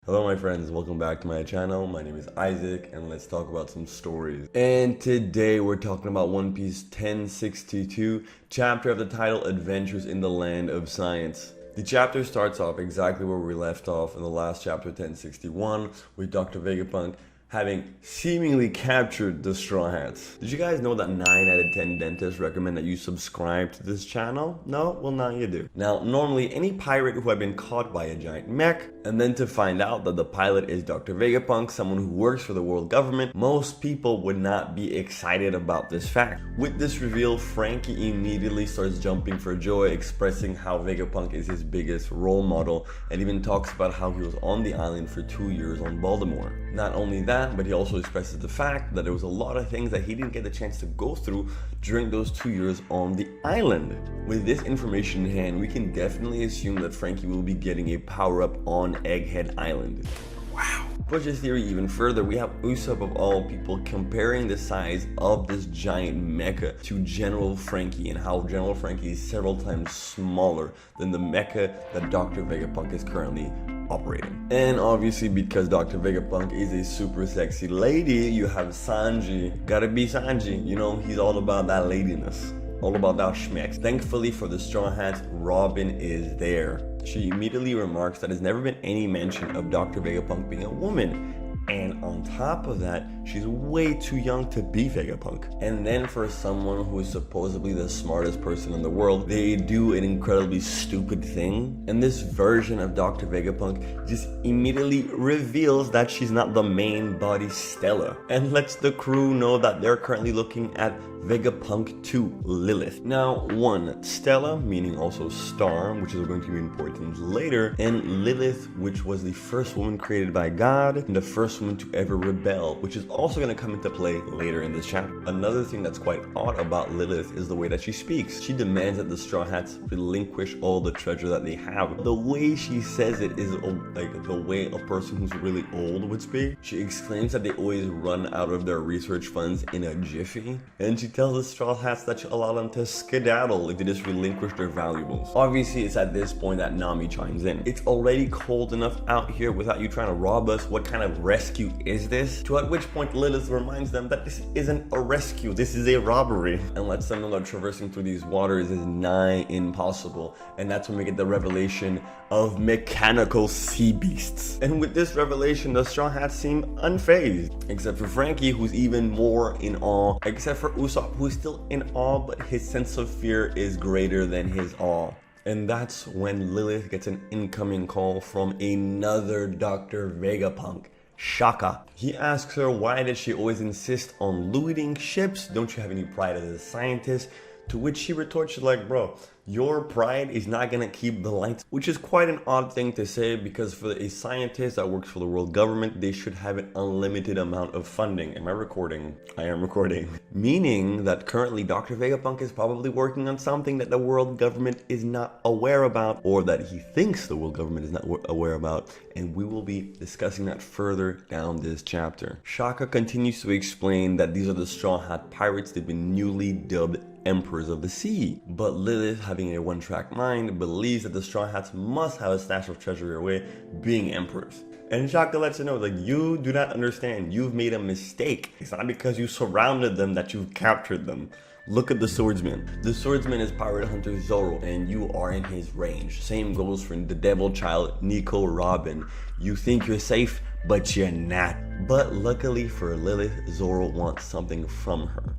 Hello my friends, welcome back to my channel. My name is Isaac and let's talk about some stories. And today we're talking about One Piece 1062, chapter of the title Adventures in the Land of Science. The chapter starts off exactly where we left off in the last chapter 1061 with Dr. Vegapunk having seemingly captured the Straw Hats. Did you guys know that 9 out of 10 dentists recommend that you subscribe to this channel? No? Well, now you do. Now, normally any pirate who had been caught by a giant mech, and then to find out that the pilot is Dr. Vegapunk, someone who works for the world government, most people would not be excited about this fact. With this reveal, Frankie immediately starts jumping for joy, expressing how Vegapunk is his biggest role model, and even talks about how he was on the island for 2 years on Baltimore. Not only that, but he also expresses the fact that there was a lot of things that he didn't get the chance to go through during those 2 years on the island. With this information in hand, we can definitely assume that Frankie will be getting a power-up on Egghead Island. Wow. Push this theory even further, we have Usopp of all people comparing the size of this giant mecha to General Frankie, and how General Frankie is several times smaller than the mecha that Dr. Vegapunk is currently operating. And obviously because Dr. Vegapunk is a super sexy lady, you have Sanji. Gotta be Sanji, you know, he's all about that ladiness. All about that schmecks. Thankfully for the Straw Hats, Robin is there. She immediately remarks that there's never been any mention of Dr. Vegapunk being a woman. And on top of that, she's way too young to be Vegapunk. And then for someone who is supposedly the smartest person in the world, they do an incredibly stupid thing. And this version of Dr. Vegapunk just immediately reveals that she's not the main body Stella, and lets the crew know that they're currently looking at Vegapunk 2 Lilith. Now, one, Stella, meaning also star, which is going to be important later, and Lilith, which was the first woman created by God and the first woman to ever rebel, which is also going to come into play later in this chapter. Another thing that's quite odd about Lilith is the way that she speaks. She demands that the Straw Hats relinquish all the treasure that they have. The way she says it is like the way a person who's really old would speak. She exclaims that they always run out of their research funds in a jiffy, and she tells the Straw Hats that she'll allow them to skedaddle if they just relinquish their valuables. Obviously, it's at this point that Nami chimes in. It's already cold enough out here without you trying to rob us. What kind of rescue is this? To at which point Lilith reminds them that this isn't a rescue, this is a robbery, and lets them know that traversing through these waters is nigh impossible. And that's when we get the revelation of mechanical sea beasts. And with this revelation, the Straw Hats seem unfazed, except for Frankie, who's even more in awe, except for Usopp, who's still in awe, but his sense of fear is greater than his awe. And that's when Lilith gets an incoming call from another Dr. Vegapunk, Shaka. He asks her, why does she always insist on looting ships? Don't you have any pride as a scientist? To which she retorts, she's like, bro, your pride is not gonna keep the lights. Which is quite an odd thing to say, because for a scientist that works for the world government, they should have an unlimited amount of funding. Am I recording? I am recording. Meaning that currently Dr. Vegapunk is probably working on something that the world government is not aware about, or that he thinks the world government is not aware about, and we will be discussing that further down this chapter. Shaka continues to explain that these are the Straw Hat Pirates. They've been newly dubbed Emperors of the Sea. But Lilith, having a one-track mind, believes that the Straw Hats must have a stash of treasure away, being emperors. And Shaka lets her know, like, you do not understand. You've made a mistake. It's not because you surrounded them that you've captured them. Look at the swordsman. The swordsman is pirate hunter Zoro, and you are in his range. Same goes for the devil child, Nico Robin. You think you're safe, but you're not. But luckily for Lilith, Zoro wants something from her.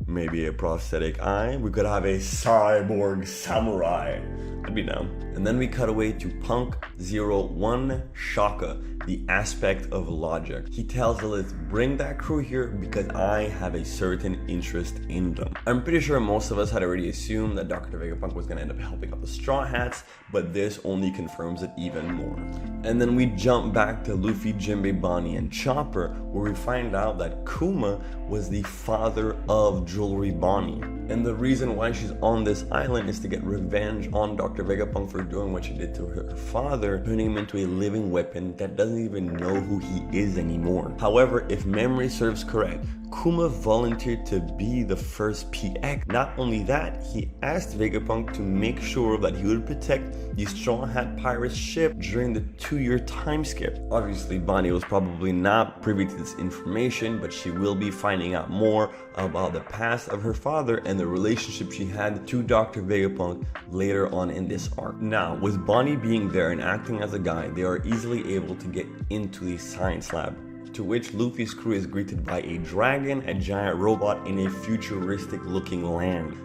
Maybe a prosthetic eye. We could have a cyborg samurai. I'd be down. And then we cut away to Punk 01 Shaka, the aspect of logic. He tells Lilith, bring that crew here because I have a certain interest in them. I'm pretty sure most of us had already assumed that Dr. Vegapunk was going to end up helping out the Straw Hats, but this only confirms it even more. And then we jump back to Luffy, Jinbei, Bonnie, and Chopper, where we find out that Kuma was the father of Jewelry Bonnie. And the reason why she's on this island is to get revenge on Dr. Vegapunk for doing what she did to her father, turning him into a living weapon that doesn't even know who he is anymore. However, if memory serves correct, Kuma volunteered to be the first PX. Not only that, he asked Vegapunk to make sure that he would protect the Straw Hat Pirates ship during the 2-year time skip. Obviously, Bonnie was probably not privy to this information, but she will be finding out more about the past of her father and the relationship she had to Dr. Vegapunk later on in this arc. Now, with Bonnie being there and acting as a guide, they are easily able to get into the science lab, to which Luffy's crew is greeted by a dragon, a giant robot, in a futuristic looking land.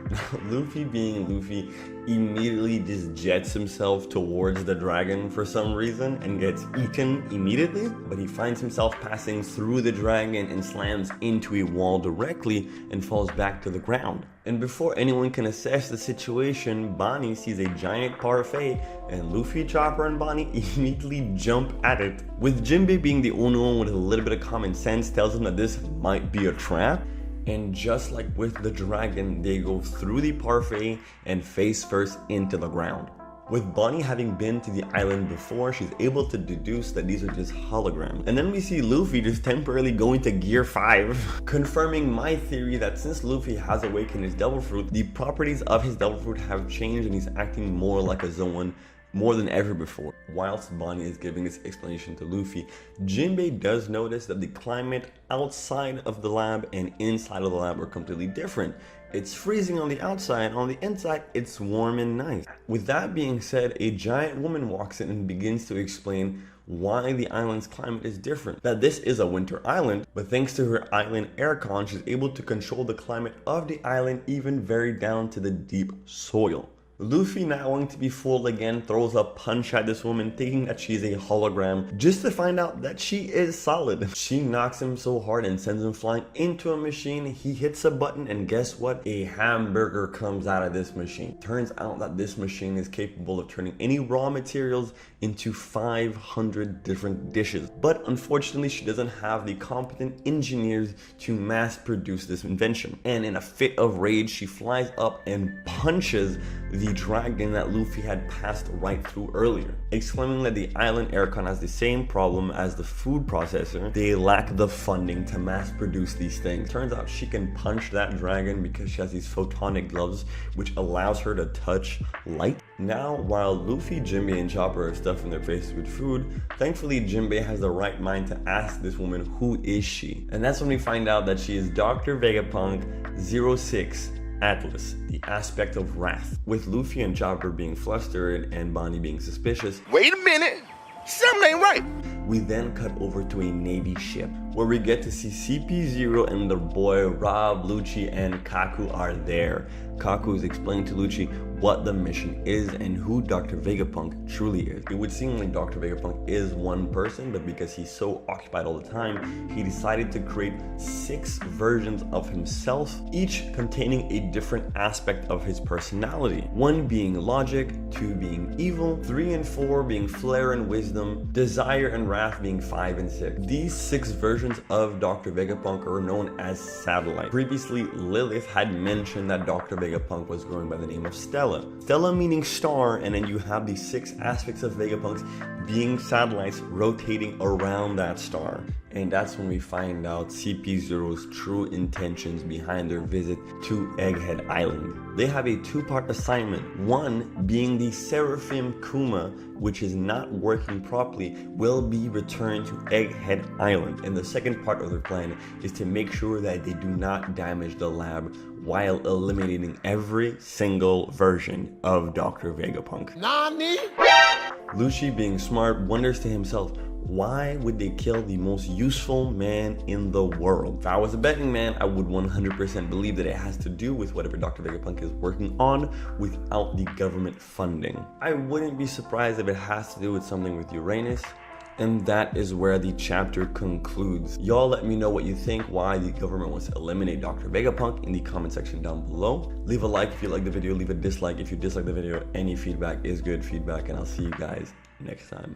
Luffy, being Luffy, immediately just jets himself towards the dragon for some reason and gets eaten immediately, but he finds himself passing through the dragon and slams into a wall directly and falls back to the ground. And before anyone can assess the situation, Bonnie sees a giant parfait, and Luffy, Chopper, and Bonnie immediately jump at it, with Jinbei being the only one with a little bit of common sense tells him that this might be a trap. And just like with the dragon, they go through the parfait and face first into the ground. With Bonnie having been to the island before, she's able to deduce that these are just holograms. And then we see Luffy just temporarily go into Gear 5, confirming my theory that since Luffy has awakened his Devil Fruit, the properties of his Devil Fruit have changed and he's acting more like a Zoan more than ever before. Whilst Bonnie is giving this explanation to Luffy, Jinbei does notice that the climate outside of the lab and inside of the lab are completely different. It's freezing on the outside, on the inside it's warm and nice. With that being said, a giant woman walks in and begins to explain why the island's climate is different. That this is a winter island, but thanks to her island aircon, she's able to control the climate of the island even very down to the deep soil. Luffy, not wanting to be fooled again, throws a punch at this woman, thinking that she's a hologram, just to find out that she is solid. She knocks him so hard and sends him flying into a machine. He hits a button and guess what? A hamburger comes out of this machine. Turns out that this machine is capable of turning any raw materials into 500 different dishes. But unfortunately, she doesn't have the competent engineers to mass produce this invention. And in a fit of rage, she flies up and punches the dragon that Luffy had passed right through earlier, exclaiming that the island aircon has the same problem as the food processor. They lack the funding to mass produce these things. Turns out she can punch that dragon because she has these photonic gloves which allows her to touch light. Now, while Luffy, Jinbei, and Chopper are stuffing their faces with food, thankfully Jinbei has the right mind to ask this woman who is she, and that's when we find out that she is Dr. Vegapunk 06 Atlas, the aspect of wrath. With Luffy and Chopper being flustered and Bonnie being suspicious, wait a minute, something ain't right. We then cut over to a Navy ship where we get to see CP0 and their boy Rob, Lucci, and Kaku are there. Kaku is explaining to Lucci what the mission is and who Dr. Vegapunk truly is. It would seem like Dr. Vegapunk is one person, but because he's so occupied all the time, he decided to create 6 versions of himself, each containing a different aspect of his personality. 1 being logic, 2 being evil, 3 and 4 being flair and wisdom, desire and wrath being 5 and 6. These 6 versions of Dr. Vegapunk are known as satellites. Previously, Lilith had mentioned that Dr. Vegapunk was going by the name of Stella. Stella meaning star, and then you have the 6 aspects of Vegapunks being satellites rotating around that star. And that's when we find out CP0's true intentions behind their visit to Egghead Island. They have a 2-part assignment, 1 being the Seraphim Kuma, which is not working properly, will be returned to Egghead Island. And the second part of their plan is to make sure that they do not damage the lab while eliminating every single version of Dr. Vegapunk. Nani? Lucci, being smart, wonders to himself, why would they kill the most useful man in the world? If I was a betting man, I would 100% believe that it has to do with whatever Dr. Vegapunk is working on without the government funding. I wouldn't be surprised if it has to do with something with Uranus. And that is where the chapter concludes. Y'all let me know what you think, why the government wants to eliminate Dr. Vegapunk in the comment section down below. Leave a like if you like the video, leave a dislike if you dislike the video. Any feedback is good feedback, and I'll see you guys next time.